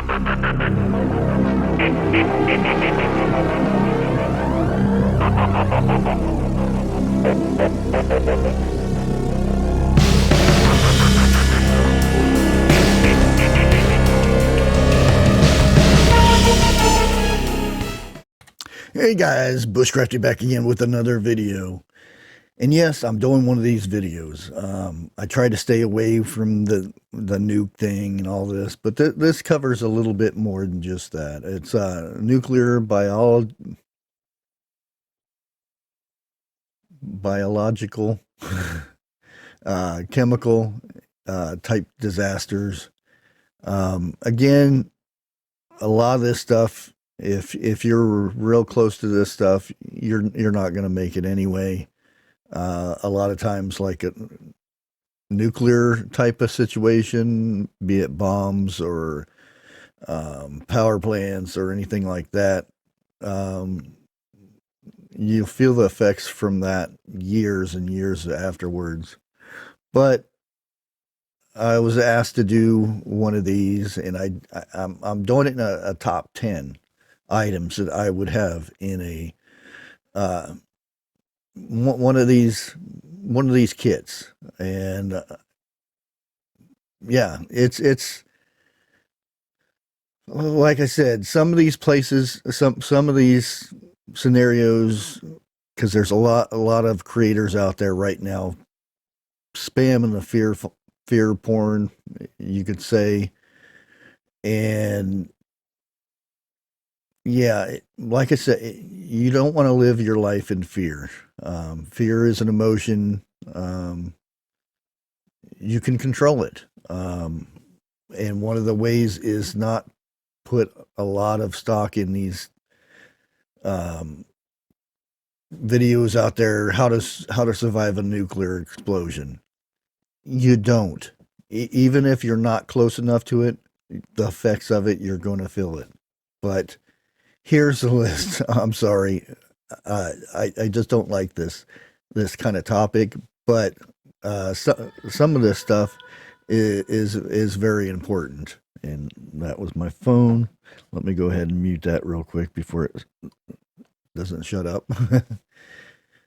Hey guys, Bushcrafty back again with another video. And yes, I'm doing one of these videos. I try to stay away from the nuke thing and all this, but this covers a little bit more than just that. It's nuclear biological, chemical type disasters. Again, a lot of this stuff, if you're real close to this stuff, you're not going to make it anyway. A lot of times, like a nuclear type of situation, be it bombs or power plants or anything like that, you feel the effects from that years and years afterwards. But I was asked to do one of these, and I'm doing it in a top 10 items that I would have in a one of these kits. And yeah, it's like I said, some of these places, some of these scenarios, because there's a lot of creators out there right now spamming the fear porn, you could say. And yeah, like I said, you don't want to live your life in fear. Fear is an emotion. You can control it. And one of the ways is not put a lot of stock in these videos out there, how to survive a nuclear explosion. You don't. Even if you're not close enough to it, the effects of it, you're going to feel it. But here's the list. I'm sorry. I just don't like this kind of topic, but some of this stuff is very important. And that was my phone. Let me go ahead and mute that real quick before it doesn't shut up.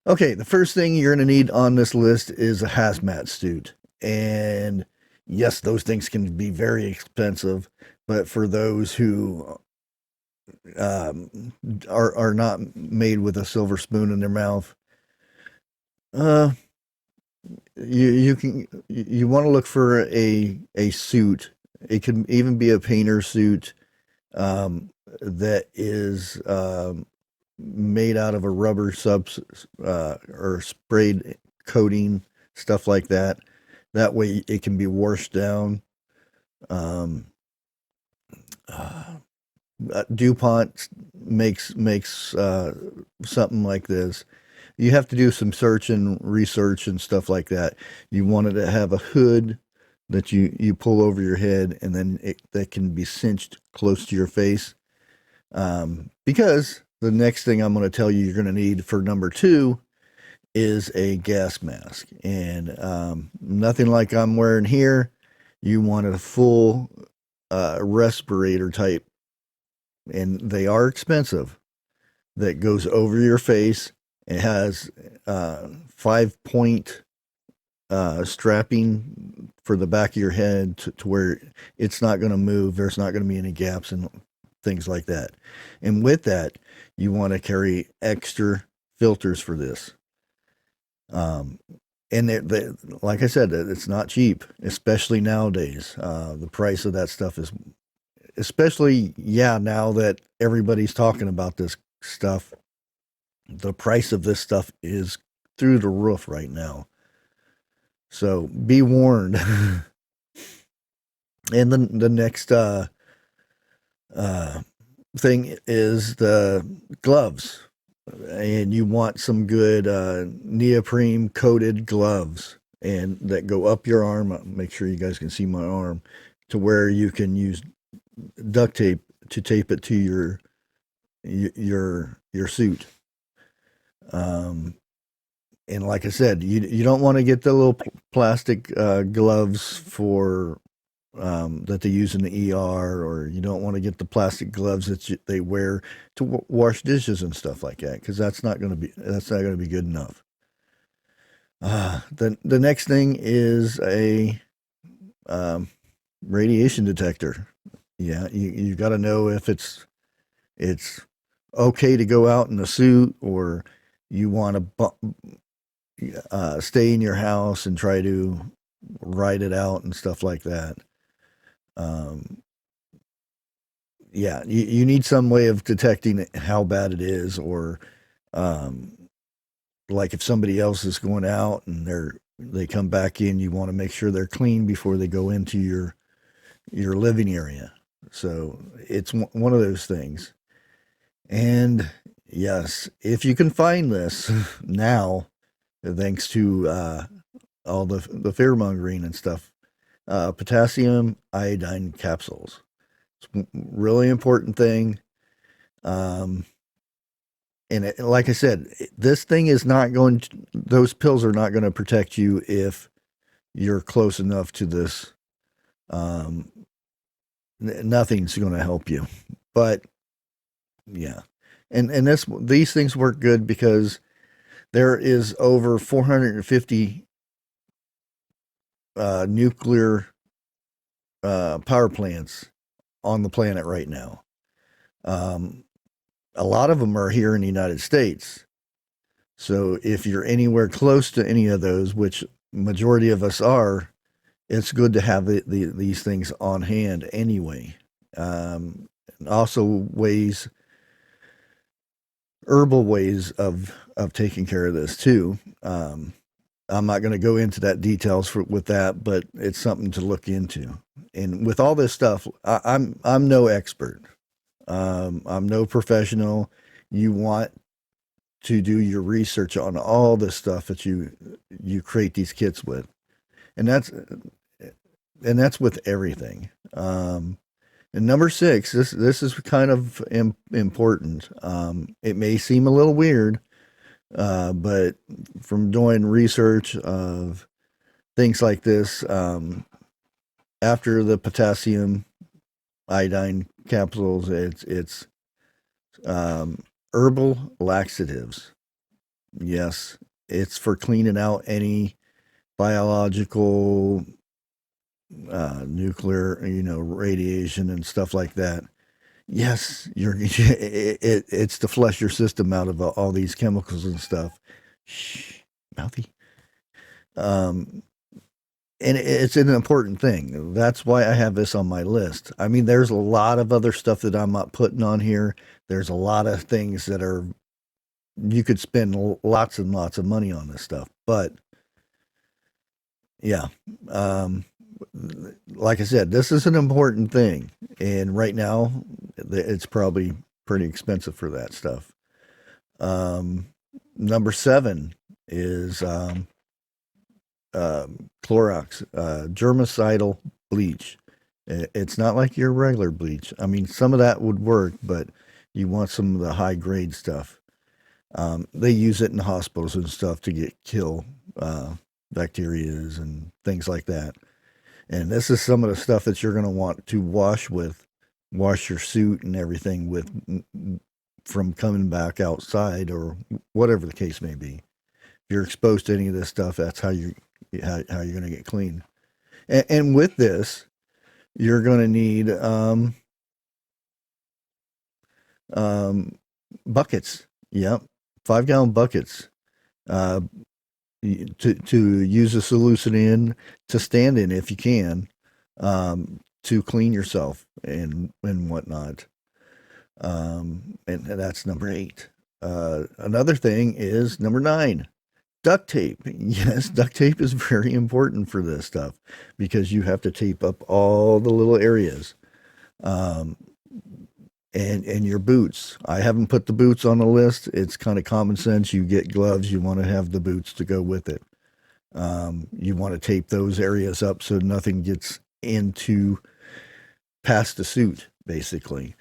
Okay, the first thing you're going to need on this list is a hazmat suit. And yes, those things can be very expensive, but for those who are not made with a silver spoon in their mouth, you want to look for a suit. It can even be a painter suit that is made out of a rubber or sprayed coating, stuff like that. That way it can be washed down. DuPont makes something like this. You have to do some search and research and stuff like that. You want it to have a hood that you pull over your head, and then that can be cinched close to your face. Because the next thing I'm going to tell you you're going to need for number 2 is a gas mask. And nothing like I'm wearing here. You want a full respirator type, and they are expensive, that goes over your face. It has 5-point strapping for the back of your head to where it's not going to move. There's not going to be any gaps and things like that. And with that, you want to carry extra filters for this. And like I said, it's not cheap, especially nowadays. The price of that stuff is, especially, now that everybody's talking about this stuff, the price of this stuff is through the roof right now. So be warned. And the next thing is the gloves. And you want some good neoprene coated gloves, and that go up your arm. Make sure you guys can see my arm, to where you can use duct tape to tape it to your suit. And like I said, you don't want to get the little plastic gloves for that they use in the ER, or you don't want to get the plastic gloves that they wear to wash dishes and stuff like that, because that's not going to be good enough. The next thing is a radiation detector. Yeah, you got to know if it's okay to go out in a suit, or you want to stay in your house and try to ride it out and stuff like that. Yeah, you need some way of detecting how bad it is, or like if somebody else is going out and they come back in, you want to make sure they're clean before they go into your living area. So it's one of those things. And yes, if you can find this now, thanks to all the fear mongering and stuff, potassium iodine capsules. It's a really important thing. And like I said, this thing is not going to, those pills are not going to protect you if you're close enough to this. Nothing's going to help you. But yeah. And these things work good because there is over 450 nuclear power plants on the planet right now. A lot of them are here in the United States. So if you're anywhere close to any of those, which majority of us are, it's good to have these things on hand anyway. Also herbal ways of taking care of this too. I'm not going to go into that details with that, but it's something to look into. And with all this stuff, I'm no expert. I'm no professional. You want to do your research on all this stuff that you create these kits with, and that's with everything. And number 6, this is kind of important. It may seem a little weird, but from doing research of things like this, after the potassium iodine capsules, it's herbal laxatives. Yes, it's for cleaning out any biological, nuclear, radiation and stuff like that. Yes, it's to flush your system out of all these chemicals and stuff. Shh, mouthy. And it's an important thing. That's why I have this on my list. I mean, there's a lot of other stuff that I'm not putting on here. There's a lot of things that are, you could spend lots and lots of money on this stuff. But yeah, like I said, this is an important thing. And right now, it's probably pretty expensive for that stuff. Number 7 is Clorox, germicidal bleach. It's not like your regular bleach. I mean, some of that would work, but you want some of the high grade stuff. They use it in hospitals and stuff to kill bacterias and things like that. And this is some of the stuff that you're going to want to wash your suit and everything with from coming back outside, or whatever the case may be. If you're exposed to any of this stuff, that's how you're going to get clean. And with this, you're going to need buckets. Yep, 5-gallon buckets. To use a solution in, to stand in if you can, to clean yourself and whatnot. And that's number 8. Another thing is number 9. Duct tape. Yes, duct tape is very important for this stuff because you have to tape up all the little areas. And your boots. I haven't put the boots on the list. It's kind of common sense. You get gloves, you want to have the boots to go with it. You want to tape those areas up so nothing gets into past the suit, basically.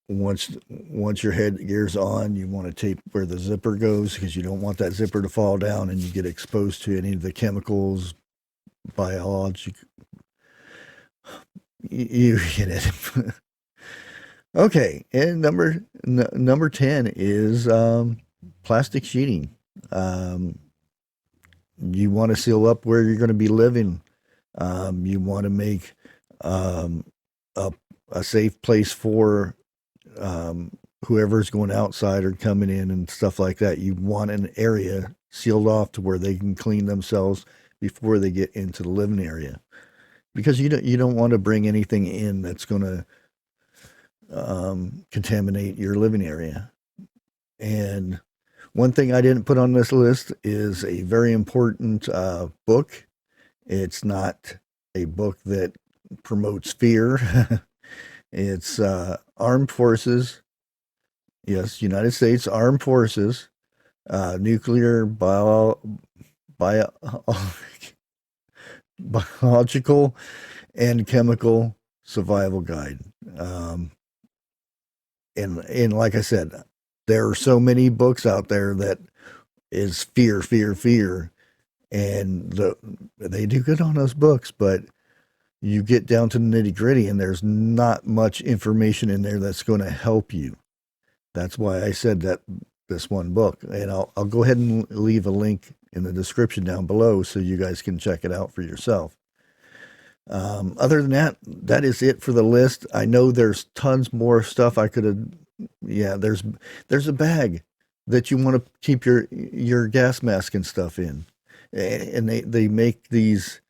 Once your headgear's on, you want to tape where the zipper goes because you don't want that zipper to fall down and you get exposed to any of the chemicals, You get it. Okay, and number 10 is plastic sheeting. Um, you want to seal up where you're going to be living. You want to make um, a, a safe place for whoever's going outside or coming in and stuff like that. You want an area sealed off to where they can clean themselves before they get into the living area, because you don't want to bring anything in that's going to contaminate your living area. And one thing I didn't put on this list is a very important book. It's not a book that promotes fear. It's Armed Forces. Yes, United States Armed Forces, nuclear bio, biological and chemical survival guide. Um, and like I said, there are so many books out there that is fear, fear, fear, and they do good on those books, but you get down to the nitty gritty, and there's not much information in there that's going to help you. That's why I said that this one book, and I'll go ahead and leave a link in the description down below so you guys can check it out for yourself. Other than that, that is it for the list. I know there's tons more stuff I could have. Yeah, there's a bag that you want to keep your gas mask and stuff in, and they make these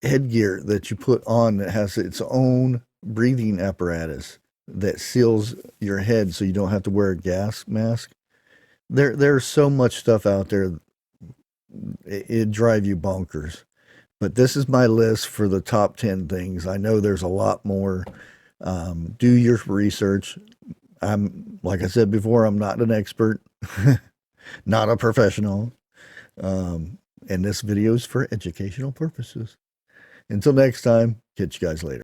headgear that you put on that has its own breathing apparatus that seals your head so you don't have to wear a gas mask. There's so much stuff out there, it'd drive you bonkers. But this is my list for the top 10 things. I know there's a lot more. Do your research. Like I said before, I'm not an expert, not a professional. And this video is for educational purposes. Until next time, catch you guys later.